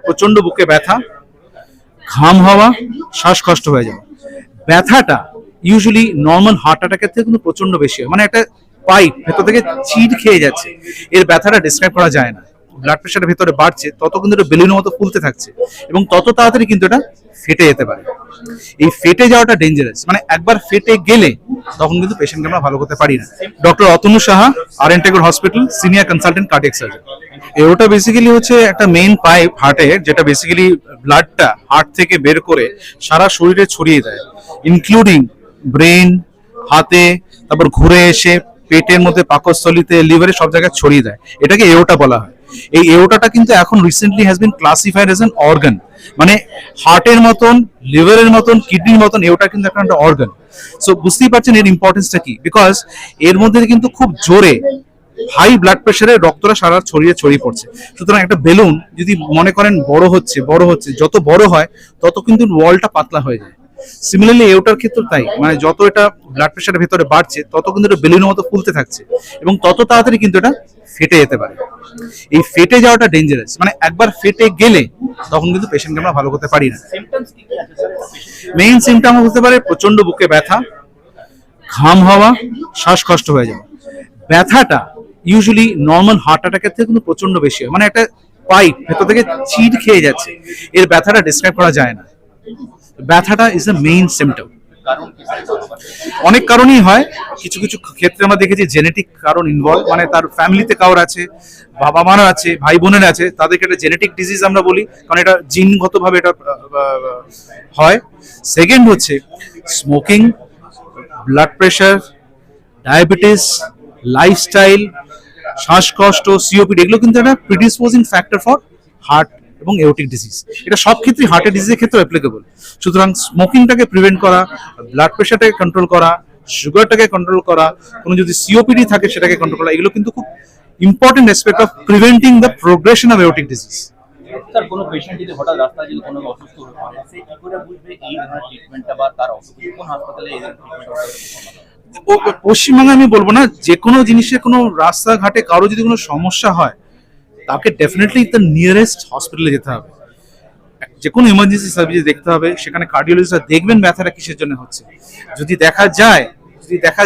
প্রচন্ড বুকে ব্যথা, ঘাম হওয়া, শ্বাসকষ্ট হয়ে যাওয়া। ব্যথাটা ইউজুয়ালি নর্মাল হার্ট অ্যাটাকের থেকে কিন্তু প্রচন্ড বেশি হয়, মানে একটা পাইপ ভেতর থেকে চিড় খেয়ে যাচ্ছে। এর ব্যথাটা ডিসক্রাইব করা যায় না। ব্লাড প্রেশারের ভেতরে বাড়ছে, তত কিন্তু এটা বেলুনের মতো ফুলতে থাকছে এবং তত তাড়াতাড়ি কিন্তু এটা ফেটে যেতে পারে। এই ফেটে যাওয়াটা ডেঞ্জারাস, মানে একবার ফেটে গেলে তখন কিন্তু পেশেন্টকে আমরা ভালো করতে পারি না। Doctor Atanu Saha, R hospital, senior consultant cardiac surgeon. ওটা বেসিক্যালি হচ্ছে একটা মেইন পাইপ হার্টের, যেটা বেসিক্যালি ব্লাডটা হার্ট থেকে বের করে সারা শরীরে ছড়িয়ে দেয়, ইনক্লুডিং ব্রেন, হাতে, তারপর ঘুরে এসে পেটের মধ্যে, পাকস্থলিতে, লিভারে, সব জায়গায় ছড়িয়ে দেয়। এটাকে এওটা বলা হয়। এই এওটাটা কিন্তু এখন recently has been classified as an organ, মানে হার্টের মতন, লিভারের মতন, কিডনির মতন এওটা কিন্তু একটা অর্গান। সো বুঝতেই পারছেন এর ইম্পর্টেন্সটা কি, বিকজ এর মধ্যে কিন্তু খুব জোরে হাই ব্লাড প্রেশারে রক্তটা সারা ছড়িয়ে পড়ছে। সুতরাং একটা বেলুন যদি মনে করেন বড় হচ্ছে, যত বড় হয় তত কিন্তু ওয়ালটা পাতলা হয়ে যায়। সিমিলারলি এওটার ক্ষেত্রে তাই, মানে যত এটা ব্লাড প্রেশারের ভেতরে বাড়ছে তত কিন্তু এটা বেলুনের মতো ফুলতে থাকছে এবং তত তাড়াতাড়ি কিন্তু এটা ফেটে যেতে পারে। এই ফেটে যাওয়াটা ডেঞ্জারাস, মানে একবার ফেটে গেলে তখন কিন্তু পেশেন্টকে আমরা ভালো করতে পারি না। মেইন সিমটম হতে পারে প্রচন্ড বুকে ব্যথা, ঘাম হওয়া, শ্বাসকষ্ট হয়ে যাওয়া। ব্যথাটা ইউজুয়ালি নর্মাল হার্ট অ্যাটাকের থেকে কিন্তু প্রচন্ড বেশি হয়, মানে একটা পাইপ ভেতর থেকে চিড় খেয়ে যাচ্ছে। এর ব্যথাটা ডিসক্রাইব করা যায় না। ব্যথাটা ইজ দ্য মেইন সিমটম। অনেক কারণেই হয়, কিছু কিছু ক্ষেত্রে আমরা দেখেছি জেনেটিক কারণ ইনভলভ, মানে তার ফ্যামিলিতে কারোর আছে, বাবা মারা আছে, ভাই বোনের আছে, তাদেরকে একটা জেনেটিক ডিজিজ আমরা বলি, কারণ এটা জিনগতভাবে এটা হয়। সেকেন্ড হচ্ছে smoking, blood pressure, diabetes, lifestyle, শ্বাসকষ্ট, সিওপিডি, এগুলো কিন্তু একটা প্রিডিসপোজিং ফ্যাক্টর ফর হার্ট এবং এওটিক ডিজিজ। এটা সব ক্ষেত্রেই হার্টের ডিজিজের ক্ষেত্রে অ্যাপ্লিকেবল। সুতরাং স্মোকিংটাকে প্রিভেন্ট করা, ব্লাড প্রেশারটাকে কন্ট্রোল করা, সুগারটাকে কন্ট্রোল করা, কোনো যদি সিওপিডি থাকে সেটাকে কন্ট্রোল করা, এগুলো কিন্তু খুব important aspect of preventing the progression of aortic disease. Sir, কোনো পেশেন্ট যদি হঠাৎ রাস্তায় যদি কোনো অসুস্থ হয়ে পড়ে, সে কি করে বুঝবে এই ধরনের ট্রিটমেন্টটা বা তার অসুস্থ কোন হাসপাতালে এই ধরনের ট্রিটমেন্ট? পশ্চিমবঙ্গে আমি বলবো না, যে কোনো জিনিসের কোনো রাস্তাঘাটে কারো যদি কোনো সমস্যা হয় তাকে ডেফিনেটলি দ্য নিয়ারেস্ট হসপিটালে যেতে হবে। যে কোনো ইমার্জেন্সি সার্ভিস দেখতে হবে, সেখানে কার্ডিওলজিস্টরা দেখবেন ব্যথাটা কিসের জন্য হচ্ছে। যদি দেখা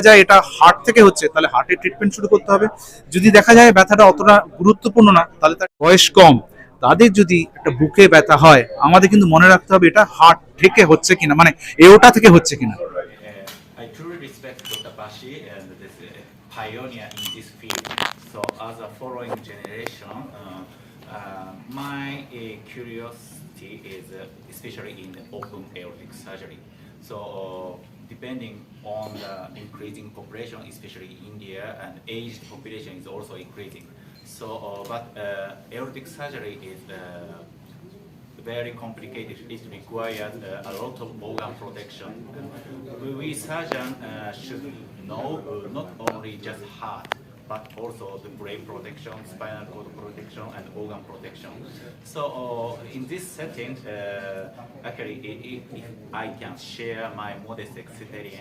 যায় এটা হার্ট থেকে হচ্ছে, তাহলে হার্টের ট্রিটমেন্ট শুরু করতে হবে। যদি দেখা যায় ব্যথাটা অতটা গুরুত্বপূর্ণ না, তাহলে তার বয়স কম, তাদের যদি একটা বুকে ব্যথা হয়, আমাদের কিন্তু মনে রাখতে হবে এটা হার্ট থেকে হচ্ছে কিনা, মানে এওটা থেকে হচ্ছে কিনা। I truly respect Dr. Bashi and this pioneer in this field. So as a following generation, my curiosity is especially in the open aortic surgery. So depending on the increasing population, especially India, and aged population is also increasing. So, but aortic surgery is very complicated. It requires a lot of organ protection. We surgeon should know not only just heart, but also the brain protection, spinal cord protection, and organ protection. So in this setting, actually, if I can share my modest experience.